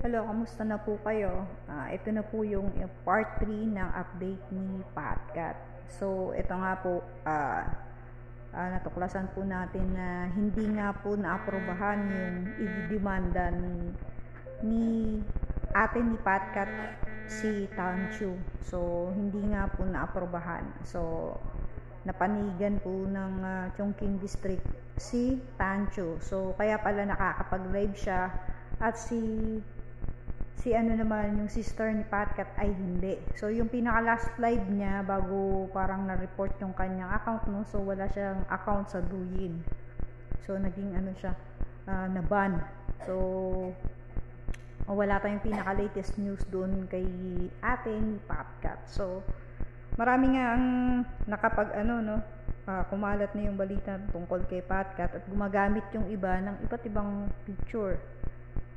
Hello, kamusta na po kayo? Ito na po yung part 3 ng update ni Patcat. So, ito nga po, natuklasan po natin na hindi nga po naaprobahan yung ididemanda ni ate ni Patcat, si Tanchu. So, hindi nga po naaprobahan. So, napanigan po ng Chongqing District si Tanchu. So, kaya pala nakakapag-live siya at si ano naman, yung sister ni Patcat ay hindi. So, yung pinaka last live niya bago parang na-report yung kanyang account, no? So, wala siyang account sa Douyin. So, naging ano siya, na-ban. So, wala tayong pinaka latest news doon kay ate ni Patcat. So, marami nga ang kumalat na yung balita tungkol kay Patcat at gumagamit yung iba ng iba't ibang picture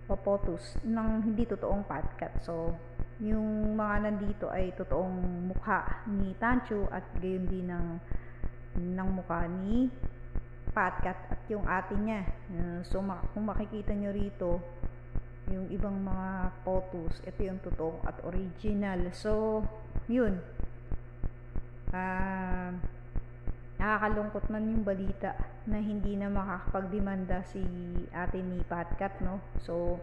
o photos ng hindi totoong Patcat. So, yung mga nandito ay totoong mukha ni Tanchu at gayon din ng mukha ni Patcat at yung ate niya. So, kung makikita nyo rito, yung ibang mga photos, ito yung totoong at original. So, yun. Nakakalungkot man yung balita na hindi na makakapagdemanda si ate ni Patcat, no? So,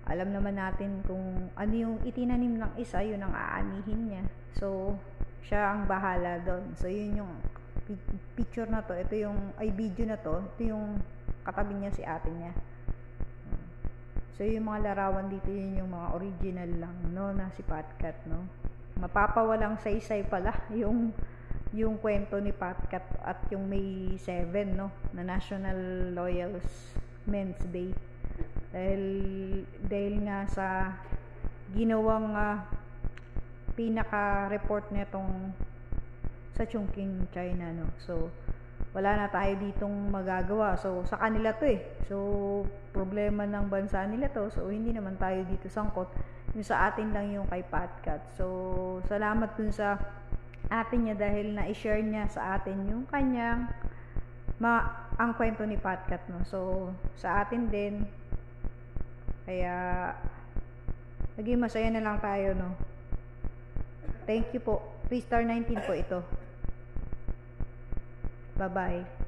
alam naman natin kung ano yung itinanim ng isa, yun ang aanihin niya. So, siya ang bahala doon. So, yun yung picture na to. Ito yung, video na to. Ito yung katabi niya si ate niya. So, yung mga larawan dito, yun yung mga original lang, no? Na si Patcat, no? Mapapawalang saysay pala yung kwento ni Patcat at yung May 7, no, na National Loyals Men's Day dahil nga sa ginawang pinaka-report nitong sa Chongqing, China, no. So, wala na tayo ditong magagawa. So, sa kanila to So, problema ng bansa nila to. So, hindi naman tayo dito sangkot. Yung sa atin lang yung kay Patcat. So, salamat dun sa atin niya dahil na-share niya sa atin yung kanyang ang kwento ni Patcat, no. So, sa atin din, kaya naging masaya na lang tayo, no. Thank you po. 3*19 po ito. Bye-bye.